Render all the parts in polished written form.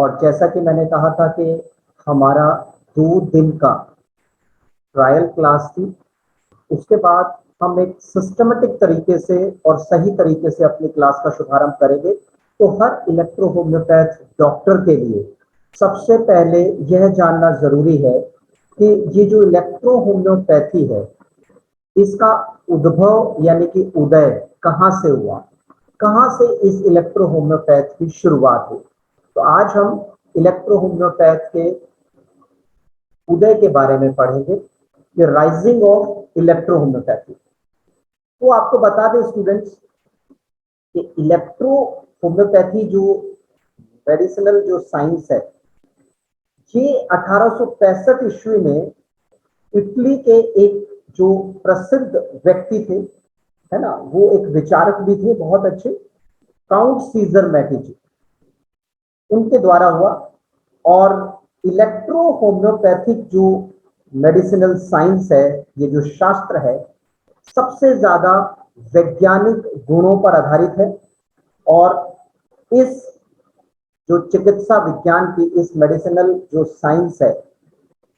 और जैसा कि मैंने कहा था कि हमारा 2 दिन का ट्रायल क्लास थी। उसके बाद हम एक सिस्टमेटिक तरीके से और सही तरीके से अपनी क्लास का शुभारंभ करेंगे। तो हर इलेक्ट्रो होम्योपैथ डॉक्टर के लिए सबसे पहले यह जानना जरूरी है कि ये जो इलेक्ट्रो होम्योपैथी है, इसका उद्भव यानी कि उदय कहाँ से हुआ, कहाँ से इस इलेक्ट्रो होम्योपैथ की शुरुआत हुई। तो आज हम इलेक्ट्रो होम्योपैथ के उदय के बारे में पढ़ेंगे, कि राइजिंग ऑफ इलेक्ट्रो होम्योपैथी। तो आपको बता दें स्टूडेंट्स कि इलेक्ट्रो होम्योपैथी जो मेडिसिनल जो साइंस है, ये 1865 ईस्वी में इटली के एक जो प्रसिद्ध व्यक्ति थे, है ना, वो एक विचारक भी थे बहुत अच्छे, काउंट सीजर मैटिजी, उनके द्वारा हुआ। और इलेक्ट्रो होम्योपैथिक जो मेडिसिनल साइंस है, ये जो शास्त्र है, सबसे ज्यादा वैज्ञानिक गुणों पर आधारित है। और इस जो चिकित्सा विज्ञान की इस मेडिसिनल जो साइंस है,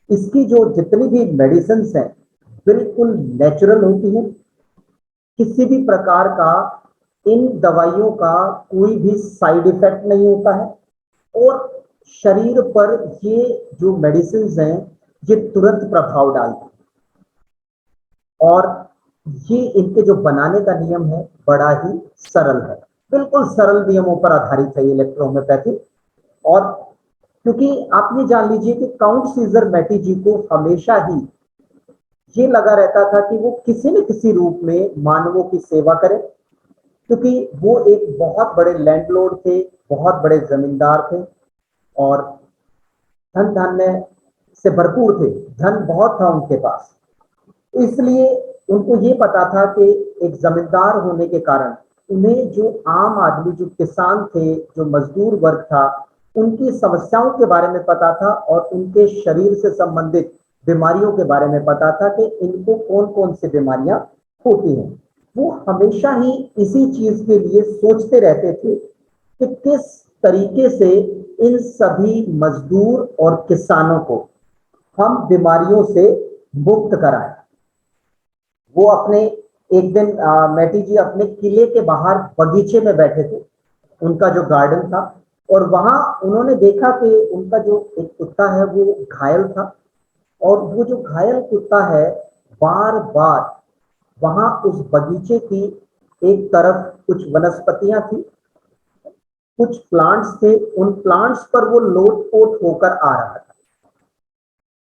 इसकी जो जितनी भी मेडिसिन हैं बिल्कुल नेचुरल होती हैं। किसी भी प्रकार का इन दवाइयों का कोई भी साइड इफेक्ट नहीं होता है, और शरीर पर ये जो मेडिसिन हैं ये तुरंत प्रभाव डालती हैं। और ये इनके जो बनाने का नियम है बड़ा ही सरल है, बिल्कुल सरल नियमों पर आधारित है ये इलेक्ट्रो होम्योपैथी। और क्योंकि आप ये जान लीजिए कि काउंट सीजर मैटिजी को हमेशा ही ये लगा रहता था कि वो किसी न किसी रूप में मानवों की सेवा करें, क्योंकि वो एक बहुत बड़े लैंडलॉर्ड थे, बहुत बड़े जमींदार थे, और धन धान्य से भरपूर थे, धन बहुत था उनके पास। इसलिए उनको ये पता था कि एक जमींदार होने के कारण उन्हें जो आम आदमी, जो किसान थे, जो मजदूर वर्ग था, उनकी समस्याओं के बारे में पता था, और उनके शरीर से संबंधित बीमारियों के बारे में पता था कि इनको कौन कौन सी बीमारियां होती हैं। वो हमेशा ही इसी चीज के लिए सोचते रहते थे कि किस तरीके से इन सभी मजदूर और किसानों को हम बीमारियों से मुक्त कराएं। वो अपने एक दिन मैटी जी अपने किले के बाहर बगीचे में बैठे थे, उनका जो गार्डन था, और वहां उन्होंने देखा कि उनका जो एक कुत्ता है वो घायल था, और वो जो घायल कुत्ता है बार बार वहां उस बगीचे की एक तरफ कुछ वनस्पतियां थी, कुछ प्लांट्स थे, उन प्लांट्स पर वो लोटपोट होकर आ रहा था।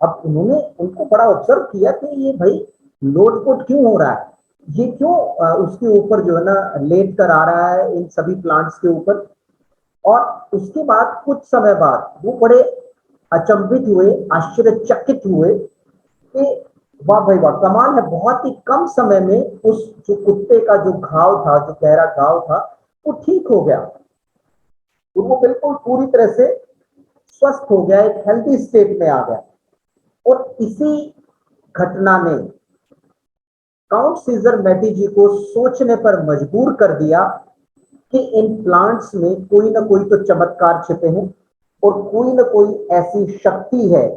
अब उन्होंने उनको बड़ा ऑब्जर्व किया कि ये भाई लोटपोट क्यों हो रहा है, ये क्यों उसके ऊपर जो है ना लेट कर आ रहा है इन सभी प्लांट्स के ऊपर। और उसके बाद कुछ समय बाद वो बड़े अचंभित हुए, आश्चर्यचकित हुए कि वाह भाई वाह, कमाल है, बहुत ही कम समय में उस जो कुत्ते का जो घाव था, जो गहरा घाव था, वो ठीक हो गया, वो बिल्कुल पूरी तरह से स्वस्थ हो गया, एक हेल्दी स्टेट में आ गया। और इसी घटना ने काउंट सीजर मैटिजी को सोचने पर मजबूर कर दिया कि इन प्लांट्स में कोई ना कोई तो चमत्कार छिपे हैं, और कोई ना कोई ऐसी शक्ति है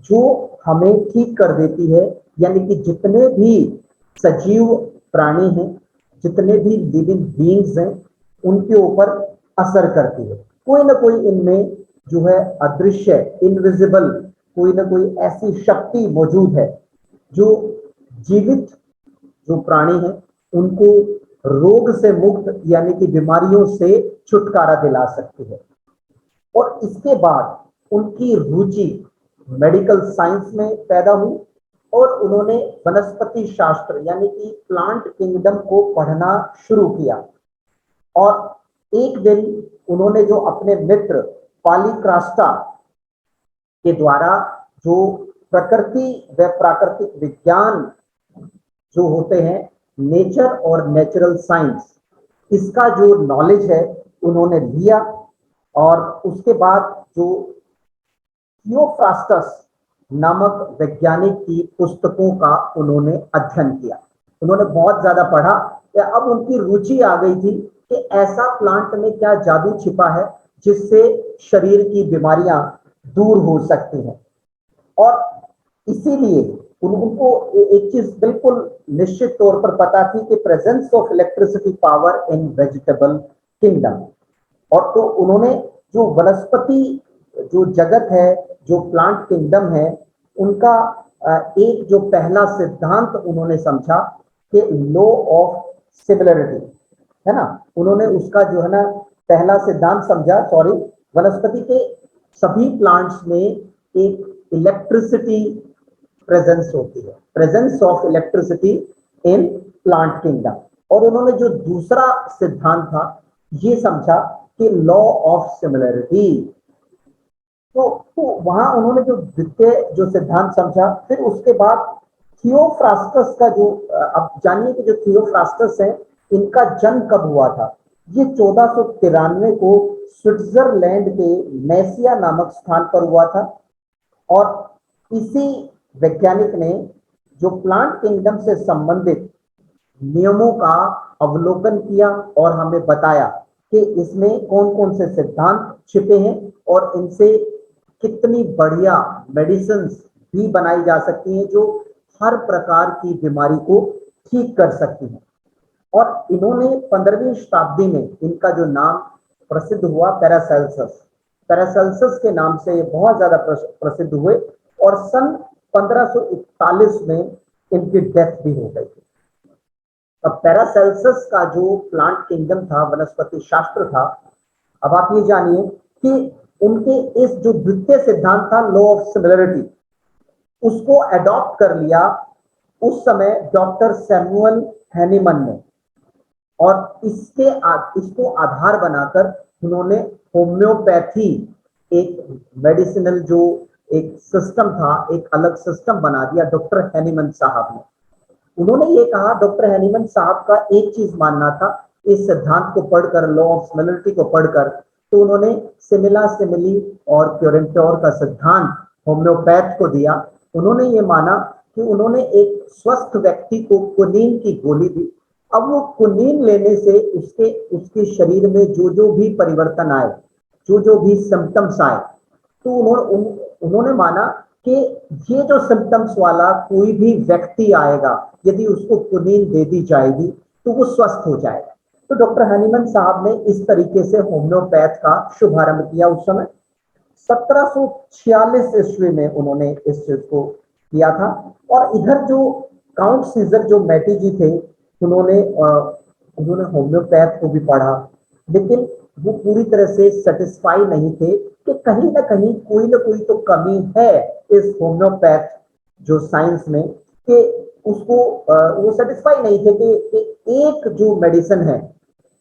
जो हमें ठीक कर देती है। यानी कि जितने भी सजीव प्राणी हैं, जितने भी लिविंग बीइंग्स हैं, उनके ऊपर असर करती है। कोई ना कोई इनमें जो है अदृश्य, इनविजिबल, कोई ना कोई ऐसी शक्ति मौजूद है जो जीवित जो प्राणी हैं उनको रोग से मुक्त यानी कि बीमारियों से छुटकारा दिला सकती है। और इसके बाद उनकी रुचि मेडिकल साइंस में पैदा हुई, और उन्होंने वनस्पति शास्त्र यानी कि प्लांट किंगडम को पढ़ना शुरू किया। और एक दिन उन्होंने जो अपने मित्र पॉलीक्रास्टा के द्वारा जो प्रकृति व प्राकृतिक विज्ञान जो होते हैं, नेचर और नेचुरल साइंस, इसका जो नॉलेज है उन्होंने लिया। और उसके बाद जो थियोफ्रास्टस नामक वैज्ञानिक की पुस्तकों का उन्होंने अध्ययन किया। उन्होंने बहुत ज्यादा पढ़ा कि अब उनकी रुचि आ गई थी कि ऐसा प्लांट में क्या जादू छिपा है जिससे शरीर की बीमारियां दूर हो सकती हैं। और इसीलिए उनको एक चीज बिल्कुल निश्चित तौर पर पता थी कि presence of electricity power in vegetable kingdom. और तो उन्होंने जो वनस्पति जो जगत है, जो प्लांट किंगडम है, उनका एक जो पहला सिद्धांत उन्होंने समझा कि लॉ ऑफ सिमिलरिटी है ना, उन्होंने उसका जो है ना पहला सिद्धांत समझा, सॉरी, वनस्पति के सभी प्लांट्स में एक इलेक्ट्रिसिटी प्रेजेंस होती है, presence of electricity in plant kingdom. और उन्होंने जो दूसरा सिद्धांत था ये समझा कि लॉ ऑफ सिमिलरिटी। तो वहां उन्होंने जो द्वितीय जो सिद्धांत समझा, फिर उसके बाद थियोफ्रास्टस का जो अब जानिए कि जो थियोफ्रास्टस है इनका जन्म कब हुआ था। ये 1493 को स्विट्जरलैंड के मैसिया नामक स्थान पर हुआ था। और इसी वैज्ञानिक ने जो प्लांट किंगडम से संबंधित नियमों का अवलोकन किया और हमें बताया कि इसमें कौन कौन से सिद्धांत छिपे हैं और इनसे कितनी बढ़िया मेडिसिन भी बनाई जा सकती हैं जो हर प्रकार की बीमारी को ठीक कर सकती हैं। और इन्होंने 15वीं शताब्दी में इनका जो नाम प्रसिद्ध हुआ पैरासेल्सस, पैरासेल्सस के नाम से ये बहुत ज्यादा प्रसिद्ध हुए। और सन 1541 में इनकी डेथ भी हो गई थी। अब पैरासेल्सस का जो प्लांट किंगडम था, वनस्पति शास्त्र था, अब आप ये जानिए कि उनके इस जो द्वितीय सिद्धांत था लॉ ऑफ सिमिलरिटी, उसको अडॉप्ट कर लिया उस समय डॉक्टर सैमुअल हैनीमन ने। और इसको आधार बनाकर उन्होंने होम्योपैथी एक मेडिसिनल जो एक सिस्टम था, एक अलग सिस्टम बना दिया डॉक्टर हैनीमन साहब ने। उन्होंने ये कहा, डॉक्टर हैनीमन साहब का एक चीज मानना था इस सिद्धांत को पढ़कर, लॉ ऑफ सिमिलरिटी को पढ़कर, तो उन्होंने सिमिला सिमिली और क्योरेंटोर का सिद्धांत होम्योपैथ को दिया। उन्होंने ये माना कि उन्होंने एक स्वस्थ व्यक्ति को क्विनीन की गोली दी। अब वो क्विनीन लेने से उसके शरीर में जो जो भी परिवर्तन आए, जो जो भी सिम्टम्स आए, तो उन्होंने माना कि ये जो सिम्टम्स वाला कोई भी व्यक्ति आएगा, यदि उसको क्विनीन दे दी जाएगी तो वो स्वस्थ हो जाएगा। तो डॉक्टर हैनीमन साहब ने इस तरीके से होम्योपैथ का शुभारंभ किया उस समय 1746 ईस्वी में उन्होंने इस चीज को किया था। और इधर जो काउंट सीजर जो मैटिजी थे, उन्होंने होम्योपैथ को भी पढ़ा, लेकिन वो पूरी तरह से सेटिस्फाई नहीं थे कि कहीं ना कहीं कोई ना कोई तो कमी है इस होम्योपैथ जो साइंस में, कि उसको वो सेटिस्फाई नहीं थे कि एक जो मेडिसिन है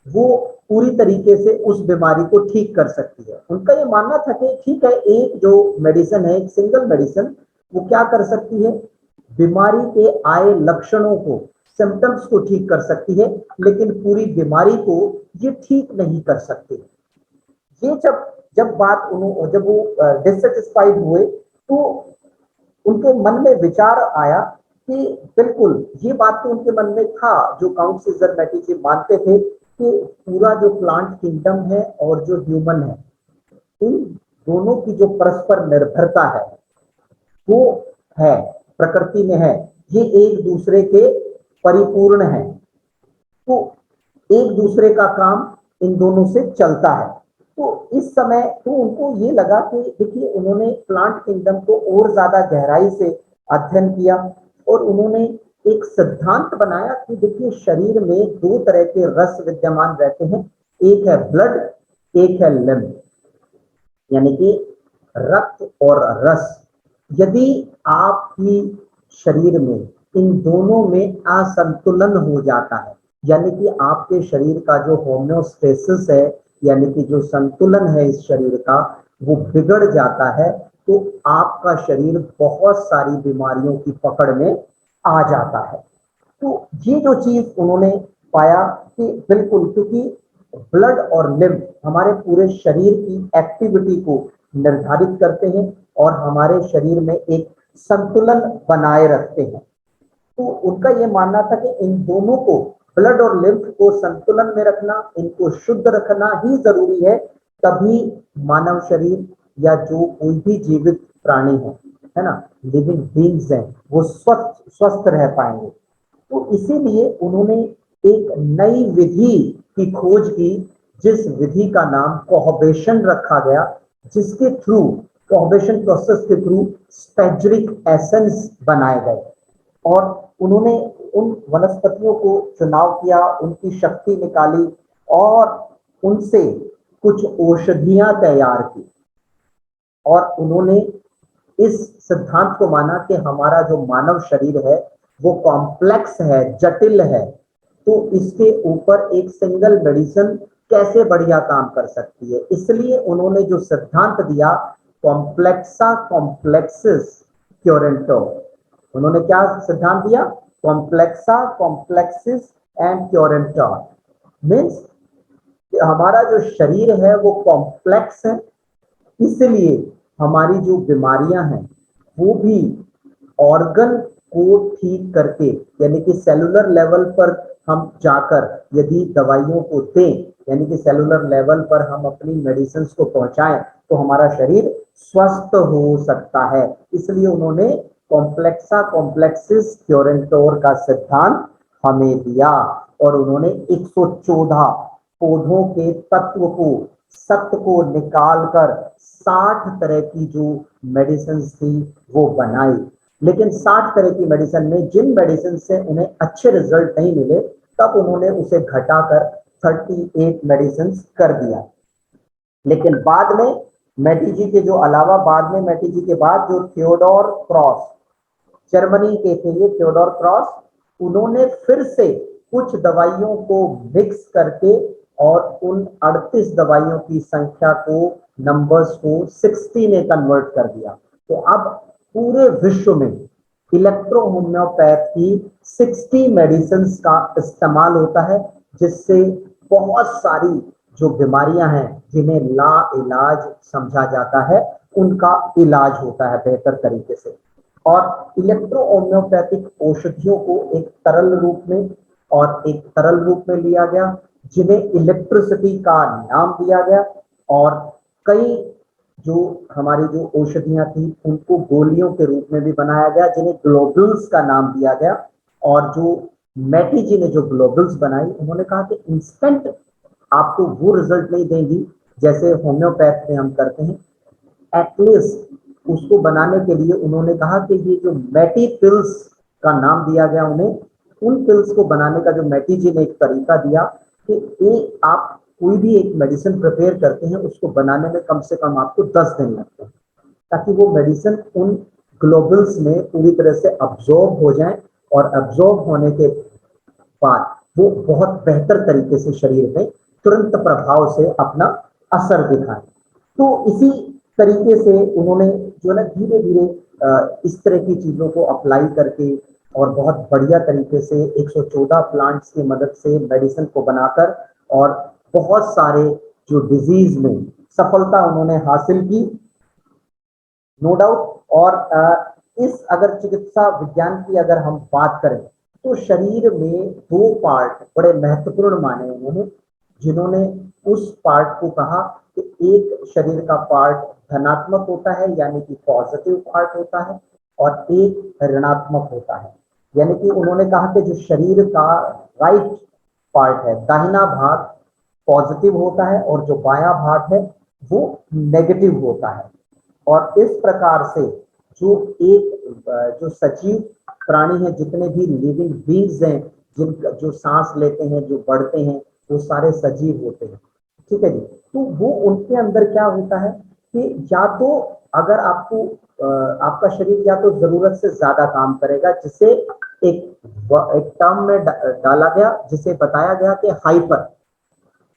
वो पूरी तरीके से उस बीमारी को ठीक कर सकती है। उनका ये मानना था कि ठीक है, एक जो मेडिसिन है, एक सिंगल मेडिसिन, वो क्या कर सकती है, बीमारी के आए लक्षणों को, सिम्टम्स को ठीक कर सकती है, लेकिन पूरी बीमारी को ये ठीक नहीं कर सकती। ये जब बात जब वो डिससेटिस्फाइड हुए तो उनके मन में विचार आया कि बिल्कुल ये बात तो उनके मन में था, जो काउंट सीजर मैटिजी मानते थे कि पूरा जो प्लांट किंगडम है और जो ह्यूमन है, इन दोनों की जो परस्पर निर्भरता है वो है, प्रकृति में है, ये एक दूसरे के परिपूर्ण है। तो एक दूसरे का काम इन दोनों से चलता है। तो इस समय तो उनको ये लगा कि देखिए, उन्होंने प्लांट किंगडम को और ज्यादा गहराई से अध्ययन किया और उन्होंने एक सिद्धांत बनाया कि देखिए, शरीर में दो तरह के रस विद्यमान रहते हैं, एक है ब्लड, एक है लिम्फ, यानी कि रक्त और रस। यदि आपकी शरीर में इन दोनों में असंतुलन हो जाता है, यानी कि आपके शरीर का जो होम्योस्टेसिस है, यानी कि जो संतुलन है इस शरीर का, वो बिगड़ जाता है, तो आपका शरीर बहुत सारी बीमारियों की पकड़ में आ जाता है। तो ये जो चीज उन्होंने पाया कि बिल्कुल, क्योंकि ब्लड और लिम्फ हमारे पूरे शरीर की एक्टिविटी को निर्धारित करते हैं और हमारे शरीर में एक संतुलन बनाए रखते हैं। तो उनका यह मानना था कि इन दोनों को, ब्लड और लिम्फ को संतुलन में रखना, इनको शुद्ध रखना ही जरूरी है, तभी मानव शरीर या जो कोई भी जीवित प्राणी है ना, लिविंग बींग्स हैं, वो स्वस्थ स्वस्थ रह पाएंगे। तो इसीलिए उन्होंने एक नई विधि की खोज की, जिस विधि का नाम कोहबेशन रखा गया, जिसके थ्रू, कोहबेशन प्रोसेस के थ्रू स्पेक्ट्रिक एसेंस बनाए गए। और उन्होंने उन वनस्पतियों को चुनाव किया, उनकी शक्ति निकाली और उनसे कुछ औषधियां तैयार की। और उन्होंने इस सिद्धांत को माना कि हमारा जो मानव शरीर है वो कॉम्प्लेक्स है, जटिल है, तो इसके ऊपर एक सिंगल मेडिसिन कैसे बढ़िया काम कर सकती है। इसलिए उन्होंने जो सिद्धांत दिया, कॉम्प्लेक्सा कॉम्प्लेक्सिस क्योरेंटो, उन्होंने क्या सिद्धांत दिया? कॉम्प्लेक्सा कॉम्प्लेक्सिस एंड क्योरेंटो मीन्स हमारा जो शरीर है वो कॉम्प्लेक्स है, इसलिए हमारी जो बीमारियां हैं वो भी ऑर्गन को ठीक करके, यानी कि सेलुलर लेवल पर हम जाकर यदि दवाइयों को दें, यानी कि सेलुलर लेवल पर हम अपनी मेडिसिन को पहुंचाएं, तो हमारा शरीर स्वस्थ हो सकता है। इसलिए उन्होंने कॉम्प्लेक्सा कॉम्प्लेक्सिस क्योरेंटोर का सिद्धांत हमें दिया। और उन्होंने 114 पौधों के तत्व को, सत्व को निकालकर 60 तरह की जो मेडिसिन थी वो बनाई। लेकिन 60 तरह की मेडिसिन में जिन मेडिसिन से उन्हें अच्छे रिजल्ट नहीं मिले, तब उन्होंने उसे घटाकर 38 मेडिसिन कर दिया। लेकिन बाद में मेडिजी के जो अलावा, बाद में मेडिजी के बाद जो थियोडोर क्रॉस, जर्मनी के थे ये थियोडोर क्रॉस, उन्होंने फिर से कुछ दवाइयों को मिक्स करके और उन 38 दवाइयों की संख्या को, नंबर्स को 60 में कन्वर्ट कर दिया। तो अब पूरे विश्व में इलेक्ट्रो होम्योपैथ की 60 मेडिसिन का इस्तेमाल होता है, जिससे बहुत सारी जो बीमारियां हैं जिन्हें ला इलाज समझा जाता है, उनका इलाज होता है बेहतर तरीके से। और इलेक्ट्रो होम्योपैथिक औषधियों को एक तरल रूप में और एक तरल रूप में लिया गया, जिन्हें इलेक्ट्रिसिटी का नाम दिया गया। और कई जो हमारी जो औषधियां थी उनको गोलियों के रूप में भी बनाया गया, जिन्हें ग्लोबुल्स का नाम दिया गया। और जो मैटी जी ने जो ग्लोबुल्स बनाई, उन्होंने कहा कि इंस्टेंट आपको वो रिजल्ट नहीं देंगी जैसे होम्योपैथ में हम करते हैं। एटलीस्ट उसको बनाने के लिए उन्होंने कहा कि ये जो मैटी पिल्स का नाम दिया गया उन्हें, उन पिल्स को बनाने का जो मैटी जी ने एक तरीका दिया कि एक आप कोई भी एक मेडिसिन प्रिपेयर करते हैं, उसको बनाने में कम से कम आपको 10 दिन लगते हैं, ताकि वो मेडिसिन उन ग्लोबुल्स में पूरी तरह से अब्जॉर्ब हो जाए और अब्जॉर्ब होने के बाद वो बहुत बेहतर तरीके से शरीर में तुरंत प्रभाव से अपना असर दिखाए। तो इसी तरीके से उन्होंने जो है ना धीरे धीरे इस तरह की चीजों को अप्लाई करके और बहुत बढ़िया तरीके से 114 प्लांट्स की मदद से मेडिसिन को बनाकर और बहुत सारे जो डिजीज में सफलता उन्होंने हासिल की, नो डाउट। और इस अगर चिकित्सा विज्ञान की अगर हम बात करें, तो शरीर में 2 पार्ट बड़े महत्वपूर्ण माने उन्होंने, जिन्होंने उस पार्ट को कहा कि एक शरीर का पार्ट धनात्मक होता है, यानी कि पॉजिटिव पार्ट होता है, और एक ऋणात्मक होता है। यानी कि उन्होंने कहा कि जो शरीर का राइट पार्ट है, दाहिना भाग पॉजिटिव होता है और जो बायां भाग है वो नेगेटिव होता है। और इस प्रकार से जो एक जो सजीव प्राणी है, जितने भी लिविंग बींग्स हैं, जिनका जो सांस लेते हैं, जो बढ़ते हैं, वो सारे सजीव होते हैं, ठीक है जी। तो वो उनके अंदर क्या होता है कि या तो अगर आपको आपका शरीर या तो जरूरत से ज्यादा काम करेगा, जिसे एक टर्म में डाला गया, जिसे बताया गया कि हाइपर,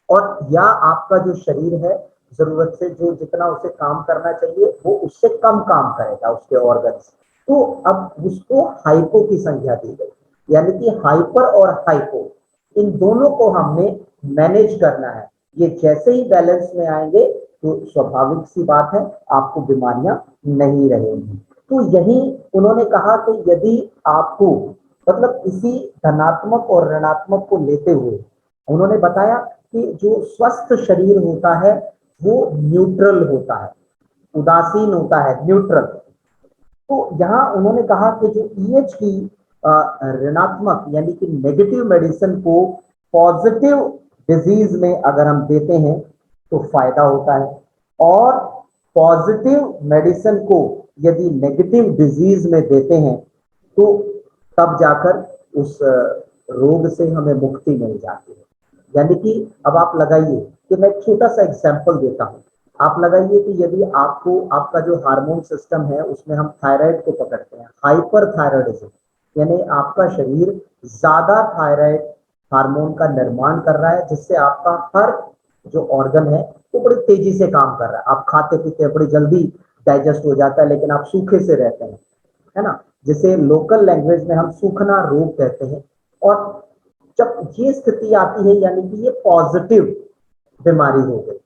और या आपका जो शरीर है जरूरत से जो जितना उसे काम करना चाहिए वो उससे कम काम करेगा उसके ऑर्गन्स। तो अब उसको हाइपो की संख्या दी गई, यानी कि हाइपर और हाइपो, इन दोनों को हमने मैनेज करना है। ये जैसे ही बैलेंस में आएंगे तो स्वाभाविक सी बात है आपको बीमारियां नहीं रहेंगी। तो यही उन्होंने कहा कि यदि आपको, मतलब इसी धनात्मक और ऋणात्मक को लेते हुए उन्होंने बताया कि जो स्वस्थ शरीर होता है, वो न्यूट्रल होता है, उदासीन होता है, न्यूट्रल। तो यहाँ उन्होंने कहा कि जो ईएच की ऋणात्मक यानी कि नेगेटिव मेडिसिन को पॉजिटिव डिजीज में अगर हम देते हैं तो फायदा होता है, और पॉजिटिव मेडिसिन को यदि नेगेटिव डिजीज में देते हैं तो तब जाकर उस रोग से हमें मुक्ति मिल जाती है। यानी कि अब आप लगाइए कि मैं एक छोटा सा एग्जांपल देता हूं। आप लगाइए कि यदि आपको आपका जो हार्मोन सिस्टम है उसमें हम थायराइड को पकड़ते हैं, हाइपर थायराइडिज्म, यानी आपका शरीर ज्यादा थायराइड हार्मोन का निर्माण कर रहा है, जिससे आपका हर जो ऑर्गन है वो बड़ी तेजी से काम कर रहा है। आप खाते पीते हैं, बड़ी जल्दी डाइजेस्ट हो जाता है, लेकिन आप सूखे से रहते हैं, है ना, जिसे लोकल लैंग्वेज में हम सूखना रोग कहते हैं। और जब ये स्थिति आती है यानी कि ये पॉजिटिव बीमारी हो गई,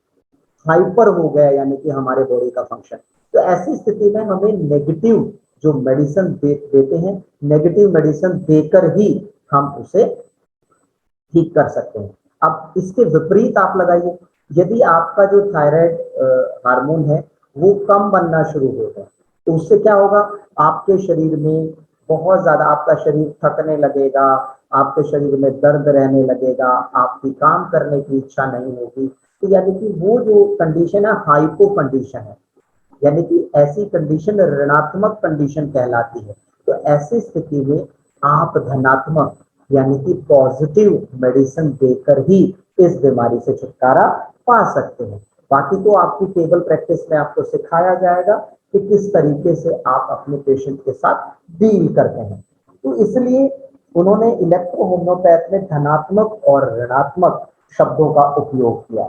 हाइपर हो गया यानी कि हमारे बॉडी का फंक्शन, तो ऐसी स्थिति में हमें नेगेटिव जो मेडिसिन देते हैं, नेगेटिव मेडिसिन देकर ही हम उसे ठीक कर सकते हैं। अब इसके विपरीत आप लगाइए, यदि आपका जो थायराइड हार्मोन है वो कम बनना शुरू हो गया तो उससे क्या होगा, आपके शरीर में बहुत ज्यादा आपका शरीर थकने लगेगा, आपके शरीर में दर्द रहने लगेगा, आपकी काम करने की इच्छा नहीं होगी। तो यानी कि वो जो कंडीशन है हाइपो कंडीशन है, यानी कि ऐसी कंडीशन ऋणात्मक कंडीशन कहलाती है। तो ऐसी स्थिति में आप धनात्मक यानी कि पॉजिटिव मेडिसिन देकर ही इस बीमारी से छुटकारा पा सकते हैं। बाकी तो आपकी टेबल प्रैक्टिस में आपको सिखाया जाएगा कि किस तरीके से आप अपने पेशेंट के साथ डील करते हैं। तो इसलिए उन्होंने इलेक्ट्रो होम्योपैथ में धनात्मक और ऋणात्मक शब्दों का उपयोग किया।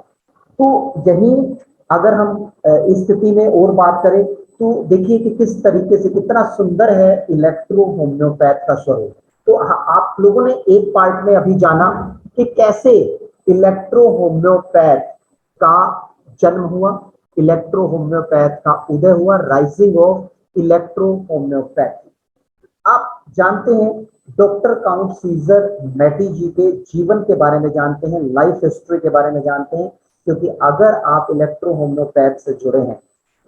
तो यही अगर हम इस स्थिति में और बात करें तो देखिए कि किस तरीके से कितना सुंदर है इलेक्ट्रो होम्योपैथ का स्वरूप। तो आप लोगों ने एक पार्ट में अभी जाना कि कैसे इलेक्ट्रो होम्योपैथ का जन्म हुआ, इलेक्ट्रो होम्योपैथ का उदय हुआ, राइजिंग ऑफ इलेक्ट्रो होम्योपैथी। आप जानते हैं डॉक्टर काउंट सीजर मैटी जी के जीवन के बारे में जानते हैं, लाइफ हिस्ट्री के बारे में जानते हैं, क्योंकि अगर आप इलेक्ट्रो होम्योपैथ से जुड़े हैं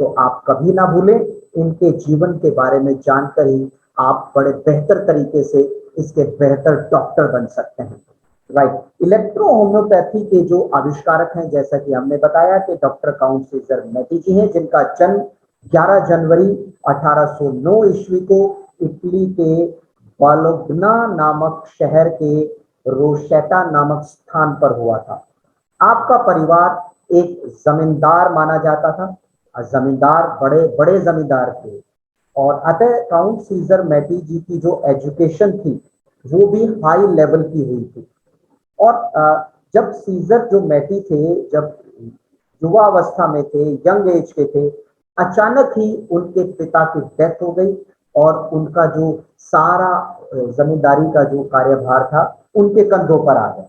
तो आप कभी ना भूलें, इनके जीवन के बारे में जानकर ही आप बड़े बेहतर तरीके से इसके बेहतर डॉक्टर बन सकते हैं। राइट, इलेक्ट्रो होम्योपैथी के जो आविष्कारक हैं जैसा कि हमने बताया कि डॉक्टर काउंट सीजर मैटी जी हैं, जिनका जन्म 11 जनवरी 1809 ईस्वी को इटली के बालोग्ना नामक शहर के रोशेटा नामक स्थान पर हुआ था। आपका परिवार एक जमींदार माना जाता था, जमींदार बड़े बड़े जमींदार थे, और अतः काउंट सीजर मैटी जी की जो एजुकेशन थी वो भी हाई लेवल की हुई थी। और जब सीजर जो मैटी थे, जब युवा अवस्था में थे, यंग एज के थे, अचानक ही उनके पिता की डेथ हो गई और उनका जो सारा जमींदारी का जो कार्यभार था उनके कंधों पर आ गया।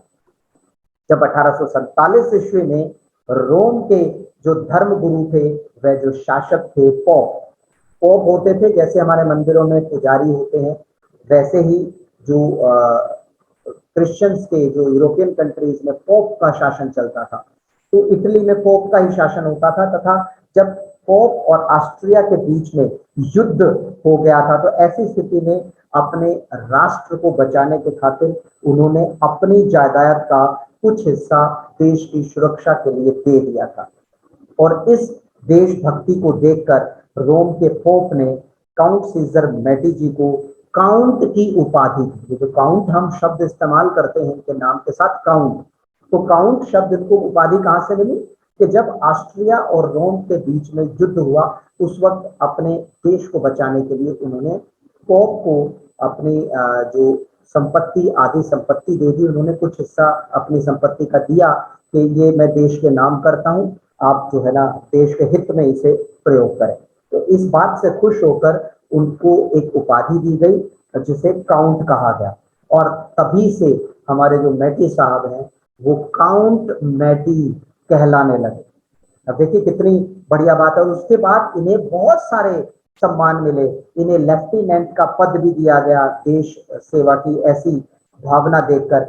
जब 1847 ईस्वी में रोम के जो धर्म गुरु थे, वह जो शासक थे पोप, पोप होते थे जैसे हमारे मंदिरों में पुजारी होते हैं, वैसे ही जो क्रिश्चियंस के जो यूरोपियन कंट्रीज में पोप का शासन चलता था, तो इटली में पोप का ही शासन होता था। तथा जब पोप और ऑस्ट्रिया के बीच में युद्ध हो गया था तो ऐसी स्थिति में अपने राष्ट्र को बचाने के खातिर उन्होंने अपनी जायदाद का कुछ हिस्सा देश की सुरक्षा के लिए दे दिया था। और इस देशभक्ति को देखकर रोम के पोप ने काउंट सीजर मैटी जी को काउंट की उपाधि दी। जो काउंट हम शब्द इस्तेमाल करते हैं इनके नाम के साथ काउंट, तो काउंट शब्द को उपाधि कहां से मिली कि जब ऑस्ट्रिया और रोम के बीच में युद्ध हुआ उस वक्त अपने देश को बचाने के लिए उन्होंने पोप को अपनी जो संपत्ति आधी संपत्ति दे दी। उन्होंने कुछ हिस्सा अपनी संपत्ति का दिया कि ये मैं देश के नाम करता हूं, आप जो है ना देश के हित में इसे प्रयोग करें। तो इस बात से खुश होकर उनको एक उपाधि दी गई जिसे काउंट कहा गया, और तभी से हमारे जो मैटी साहब हैं वो काउंट मैटी कहलाने लगे। अब देखिए कितनी बढ़िया बात है। और उसके बाद इन्हें बहुत सारे सम्मान मिले, इन्हें लेफ्टिनेंट का पद भी दिया गया देश सेवा की ऐसी भावना देखकर।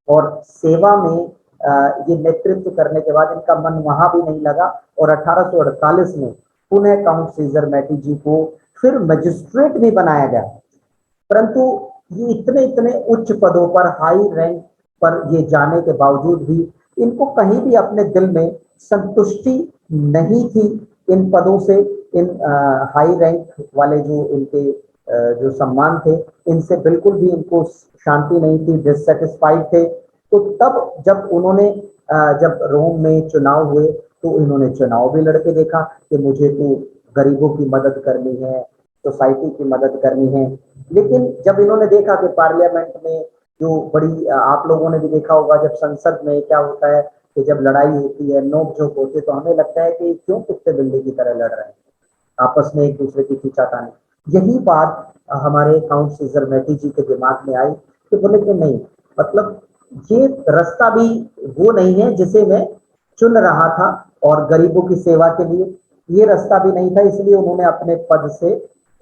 और सेवा में ये नेतृत्व करने के बाद इनका मन वहां भी नहीं लगा और 1848 में पुनः काउंट सीजर मैटी जी को फिर मजिस्ट्रेट भी बनाया गया। परंतु ये इतने इतने उच्च पदों पर, हाई रैंक पर ये जाने के बावजूद भी इनको कहीं भी अपने दिल में संतुष्टि नहीं थी इन पदों से, इन हाई रैंक वाले जो इनके जो सम्मान थे, इनसे बिल्कुल भी इनको शांति नहीं थी, डिससेटिस्फाइड थे। तो तब जब उन्होंने जब रोम में चुनाव हुए तो इन्होंने चुनाव भी लड़के देखा कि मुझे तो गरीबों की मदद करनी है, सोसाइटी की मदद करनी है। लेकिन जब इन्होंने देखा कि पार्लियामेंट में जो बड़ी, आप लोगों ने भी देखा होगा जब संसद में क्या होता है कि जब लड़ाई होती है, नोक झोंक होती है, तो हमें लगता है कि क्यों कुत्ते बिल्ली की तरह लड़ रहे हैं आपस में एक दूसरे की खींचातानी। यही बात हमारे काउंट सीजर मैटी जी के दिमाग में आई कि बोले कि नहीं, मतलब ये रास्ता भी वो नहीं है जिसे मैं चुन रहा था और गरीबों की सेवा के लिए ये रास्ता भी नहीं था, इसलिए उन्होंने अपने पद से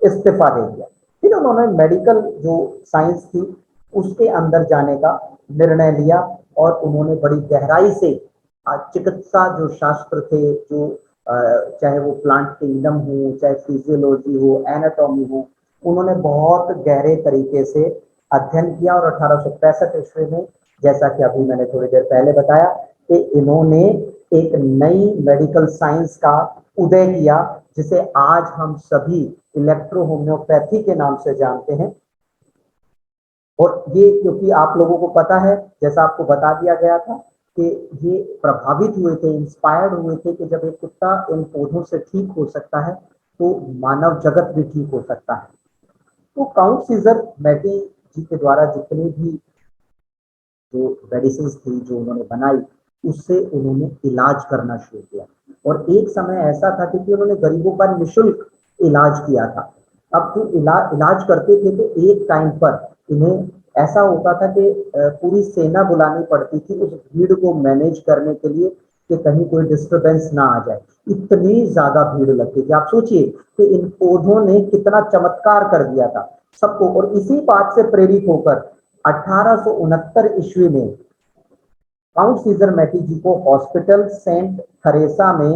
इस्तीफा दे दिया। फिर उन्होंने मेडिकल जो साइंस थी उसके अंदर जाने का निर्णय लिया और उन्होंने बड़ी गहराई से चिकित्सा जो शास्त्र थे, जो चाहे वो प्लांट किंगडम हो, चाहे फिजियोलॉजी हो, एनाटॉमी हो, उन्होंने बहुत गहरे तरीके से अध्ययन किया। और 1865 ईस्वी में, जैसा कि अभी मैंने थोड़ी देर पहले बताया, कि इन्होंने एक नई मेडिकल साइंस का उदय किया जिसे आज हम सभी इलेक्ट्रो होम्योपैथी के नाम से जानते हैं। और ये क्योंकि आप लोगों को पता है, जैसा आपको बता दिया गया था, कि ये प्रभावित हुए थे, इंस्पायर्ड हुए थे कि जब एक कुत्ता इन पौधों से ठीक हो सकता है तो मानव जगत भी ठीक हो सकता है। तो काउंट सीजर मैटी जी के द्वारा जितनी भी जो मेडिसिन थी जो उन्होंने बनाई, उससे उन्होंने इलाज करना शुरू किया। और एक समय ऐसा था कि उन्होंने गरीबों का निःशुल्क इलाज किया था। अब जो इलाज करते थे तो एक टाइम पर इन्हें ऐसा होता था कि पूरी सेना बुलानी पड़ती थी उस भीड़ को मैनेज करने के लिए कि कहीं कोई डिस्टरबेंस ना आ जाए, इतनी ज्यादा भीड़ लगती थी। आप सोचिए कि इन पौधों ने कितना चमत्कार कर दिया था सबको। और इसी बात से प्रेरित होकर 1869 ईस्वी में काउंट सीजर मैटी जी को हॉस्पिटल सेंट थरेसा में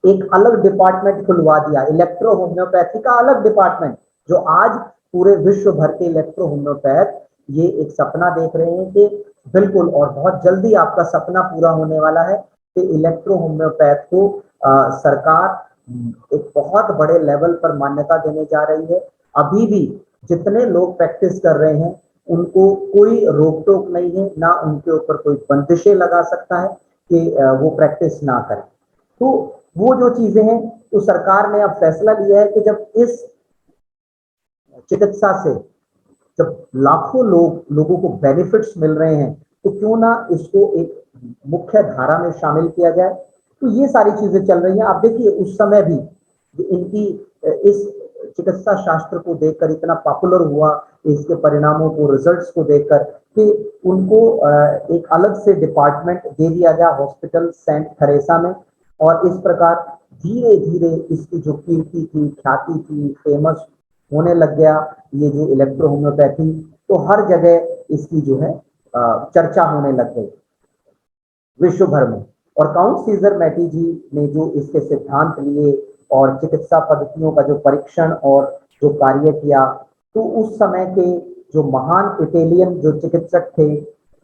एक अलग डिपार्टमेंट खुलवा दिया, इलेक्ट्रो होम्योपैथी का अलग डिपार्टमेंट, जो आज पूरे विश्व भर के इलेक्ट्रो होम्योपैथ ये एक सपना देख रहे हैं कि बिल्कुल, और बहुत जल्दी आपका सपना पूरा होने वाला है कि इलेक्ट्रो होम्योपैथ को सरकार एक बहुत बड़े लेवल पर मान्यता देने जा रही है। अभी भी जितने लोग प्रैक्टिस कर रहे हैं उनको कोई रोक टोक नहीं है, ना उनके ऊपर कोई बंदिशें लगा सकता है कि वो प्रैक्टिस ना करें। तो वो जो चीजें हैं, तो सरकार ने अब फैसला लिया है कि जब इस चिकित्सा से जब लाखों लोगों को बेनिफिट्स मिल रहे हैं, तो क्यों ना इसको एक मुख्य धारा में शामिल किया जाए। तो ये सारी चीजें चल रही हैं। आप देखिए उस समय भी इनकी इस चिकित्सा शास्त्र को देखकर इतना पॉपुलर हुआ, इसके परिणामों को, रिजल्ट्स को देखकर, कि उनको एक अलग से डिपार्टमेंट दे दिया गया हॉस्पिटल सेंट थरेसा में। और इस प्रकार धीरे धीरे इसकी जो कीर्ति थी, ख्याति थी, फेमस होने लग गया ये जो इलेक्ट्रो होम्योपैथी। तो हर जगह इसकी जो है चर्चा होने लग गई विश्व भर में। और काउंट सीजर मैटी जी ने जो इसके सिद्धांत लिए और चिकित्सा पद्धतियों का जो परीक्षण और जो कार्य किया, तो उस समय के जो महान इटालियन जो चिकित्सक थे,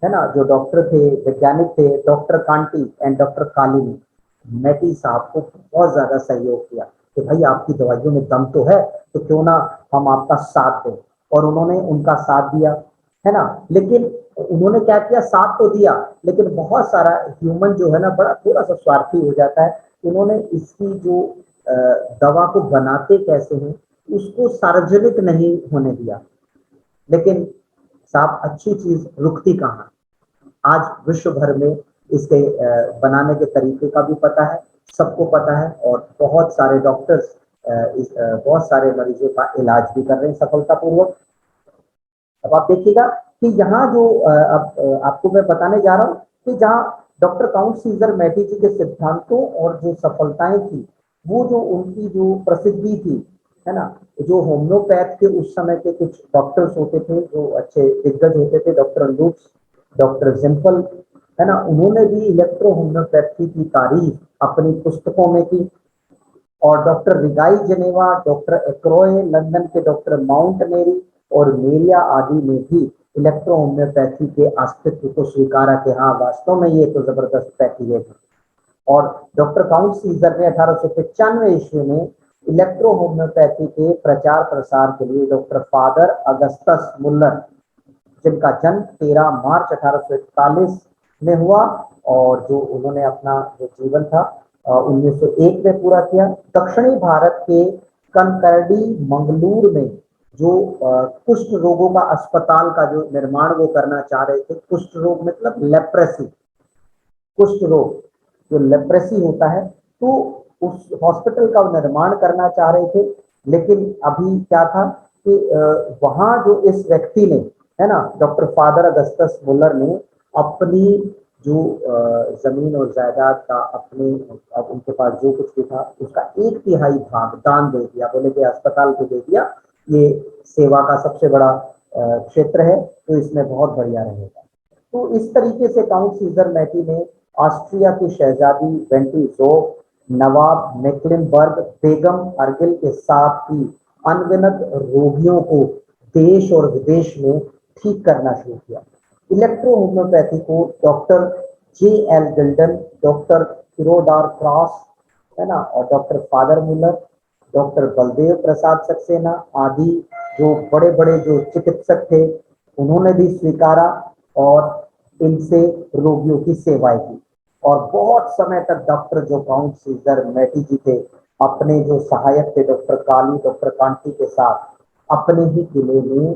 है ना, जो डॉक्टर थे, वैज्ञानिक थे, डॉक्टर कांटी एंड डॉक्टर काली ने मैटी साहब को बहुत ज्यादा सहयोग किया कि भाई आपकी दवाइयों में दम तो है, तो क्यों ना हम आपका साथ दें। और उन्होंने उनका साथ दिया, है ना। लेकिन उन्होंने क्या किया, साथ तो दिया, लेकिन बहुत सारा ह्यूमन जो है ना बड़ा थोड़ा सा स्वार्थी हो जाता है। उन्होंने इसकी जो दवा को बनाते कैसे हैं उसको सार्वजनिक नहीं होने दिया। लेकिन साहब अच्छी चीज रुकती कहाँ, आज विश्व भर में इसके बनाने के तरीके का भी पता है, सबको पता है। और बहुत सारे डॉक्टर्स बहुत सारे मरीजों का इलाज भी कर रहे हैं सफलतापूर्वक। अब आप देखिएगा कि यहाँ जो अब आपको मैं बताने जा रहा हूँ कि जहाँ डॉक्टर काउंट सीजर मैटी जी के सिद्धांतों और जो सफलताएं थी, वो जो उनकी जो प्रसिद्धि थी, है ना, जो होम्योपैथ के उस समय के कुछ डॉक्टर्स होते थे जो अच्छे दिग्गज होते थे, डॉक्टर लुट्स, डॉक्टर जिम्पल, है ना, उन्होंने भी इलेक्ट्रो होम्योपैथी की तारीफ अपनी पुस्तकों में की। और डॉक्टर रिगाई जेनेवा, डॉक्टर एक्रोय, लंदन के डॉक्टर माउंट मेरी और मेरिया आदि ने भी इलेक्ट्रो होम्योपैथी के अस्तित्व को स्वीकारा कि हाँ वास्तव में ये तो जबरदस्त पैथी है। और डॉक्टर काउंट सीजर ने 1895 ईस्वी में इलेक्ट्रो होम्योपैथी के प्रचार प्रसार के लिए डॉक्टर फादर अगस्टस मुल्लर, जिनका जन्म 13 मार्च 1841 में हुआ और जो उन्होंने अपना जो जीवन था 1901 में पूरा किया। दक्षिणी भारत के कनकरडी मंगलूर में जो कुष्ठ रोगों का अस्पताल का जो निर्माण वो करना चाह रहे थे, कुष्ठ रोग मतलब लेप्रेसी, कुष्ठ रोग जो लेप्रेसी होता है, तो उस हॉस्पिटल का निर्माण करना चाह रहे थे। लेकिन अभी क्या था कि वहां जो इस व्यक्ति ने, है ना, डॉक्टर फादर अगस्टस मुल्लर ने अपनी जो जमीन और जायदाद का अपने, अब उनके पास जो कुछ भी था उसका 1/3 भाग दान दे दिया, बोले कि अस्पताल को दे दिया, ये सेवा का सबसे बड़ा क्षेत्र है तो इसमें बहुत बढ़िया रहेगा। तो इस तरीके से काउंट सीजर मैटी ने ऑस्ट्रिया की शहजादी वेंटिजोफ, नवाब मेक्लेनबर्ग, बेगम अर्गिल के साथ ही अनगिनत रोगियों को देश और विदेश में ठीक करना शुरू किया। इलेक्ट्रो होम्योपैथी को doctor J.L. Gildon, doctor Theodore Cross, है ना, और doctor father Muller, doctor Baldev Prasad Saxena आदि जो बड़े बड़े जो चिकित्सक थे उन्होंने भी स्वीकारा और इनसे रोगियों की सेवाएं की। और बहुत समय तक डॉक्टर जो काउंट सीजर मैटी जी थे अपने जो सहायक थे डॉक्टर काली, डॉक्टर कांटी के साथ अपने ही किले में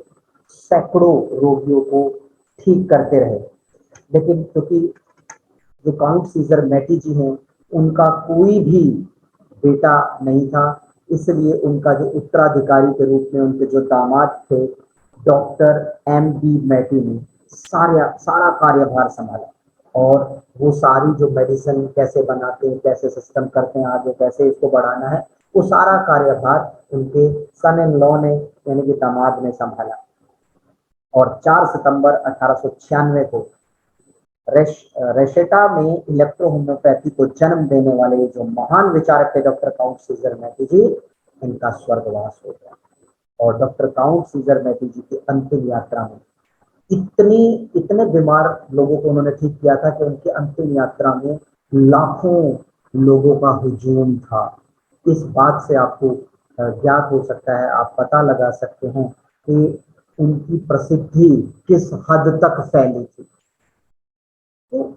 सैकड़ों रोगियों को ठीक करते रहे। लेकिन क्योंकि जो काउंट सीजर मैटी जी हैं उनका कोई भी बेटा नहीं था, इसलिए उनका जो उत्तराधिकारी के रूप में उनके जो दामाद थे डॉक्टर M.B. मैटी ने सारा कार्यभार संभाला। और वो सारी जो मेडिसिन कैसे बनाते हैं, कैसे सिस्टम करते हैं, आगे कैसे इसको बढ़ाना है, वो सारा कार्यभार उनके सन इन लॉ ने यानी कि दामाद ने संभाला। और 4 सितंबर 1896 को रेशेटा में इलेक्ट्रो होम्योपैथी को जन्म देने वाले जो महान विचारक थे डॉक्टर काउंट सीजर मैटी जी, इनका स्वर्गवास हो गया। और डॉक्टर काउंट सीजर मैटी जी की अंतिम यात्रा में इतने बीमार लोगों को उन्होंने ठीक किया था कि उनकी अंतिम यात्रा में लाखों लोगों का हुजूम था। इस बात से आपको ज्ञात हो सकता है, आप पता लगा सकते हैं कि उनकी प्रसिद्धि किस हद तक फैली थी। तो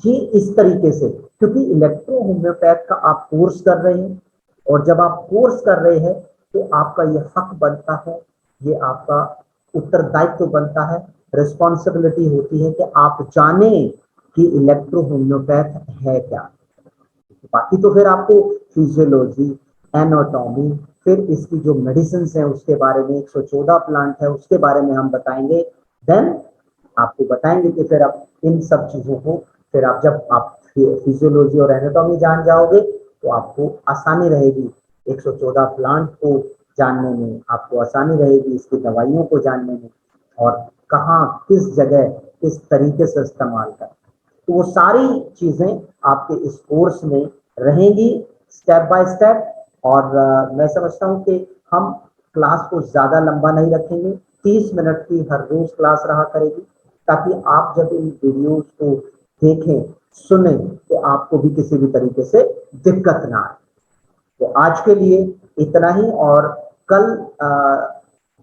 ये इस तरीके से, क्योंकि इलेक्ट्रो होम्योपैथ का आप कोर्स कर रहे हैं और जब आप कोर्स कर रहे हैं तो आपका ये हक बनता है, ये आपका उत्तरदायित्व बनता है, रिस्पॉन्सिबिलिटी होती है कि आप जाने कि इलेक्ट्रो होम्योपैथ है क्या। बाकी तो फिर आपको फिजियोलॉजी, एनाटॉमी, फिर इसकी जो मेडिसिन है उसके बारे में, 114 प्लांट है उसके बारे में हम बताएंगे। देन आपको बताएंगे कि फिर आप इन सब चीजों को, फिर आप जब आप फिजियोलॉजी और एनाटॉमी जान जाओगे तो आपको आसानी रहेगी 114 प्लांट को जानने में, आपको आसानी रहेगी इसकी दवाइयों को जानने में और कहाँ किस जगह किस तरीके से इस्तेमाल करें। तो वो सारी चीजें आपके इस कोर्स में रहेंगी स्टेप बाय स्टेप। और मैं समझता हूँ कि हम क्लास को ज्यादा लंबा नहीं रखेंगे, 30 मिनट की हर रोज क्लास रहा करेगी, ताकि आप जब इन वीडियोस को देखें सुने तो आपको भी किसी भी तरीके से दिक्कत ना आए। तो आज के लिए इतना ही। और कल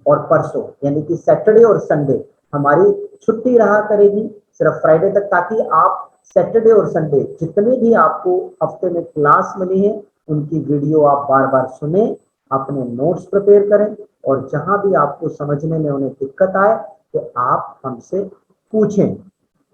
और परसों यानी कि सैटरडे और संडे हमारी छुट्टी रहा करेगी, सिर्फ फ्राइडे तक, ताकि आप सैटरडे और संडे जितने भी आपको हफ्ते में क्लास मिली है उनकी वीडियो आप बार बार सुने, अपने नोट्स प्रिपेयर करें और जहां भी आपको समझने में उन्हें दिक्कत आए तो आप हमसे पूछें।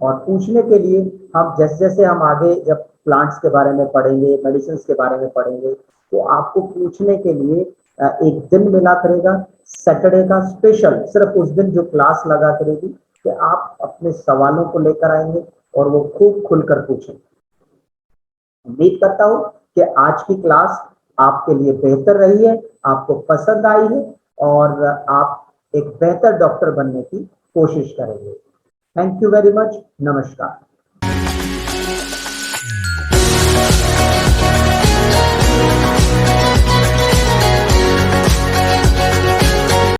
और पूछने के लिए हम जैसे जैसे हम आगे जब प्लांट्स के बारे में पढ़ेंगे, मेडिसिन के बारे में पढ़ेंगे, तो आपको पूछने के लिए एक दिन मिला करेगा सैटरडे का स्पेशल, सिर्फ उस दिन जो क्लास लगा करेगी कि आप अपने सवालों को लेकर आएंगे और वो खूब खुलकर पूछें। उम्मीद करता हूं कि आज की क्लास आपके लिए बेहतर रही है, आपको पसंद आई है और आप एक बेहतर डॉक्टर बनने की कोशिश करेंगे। Thank you very much. नमस्कार।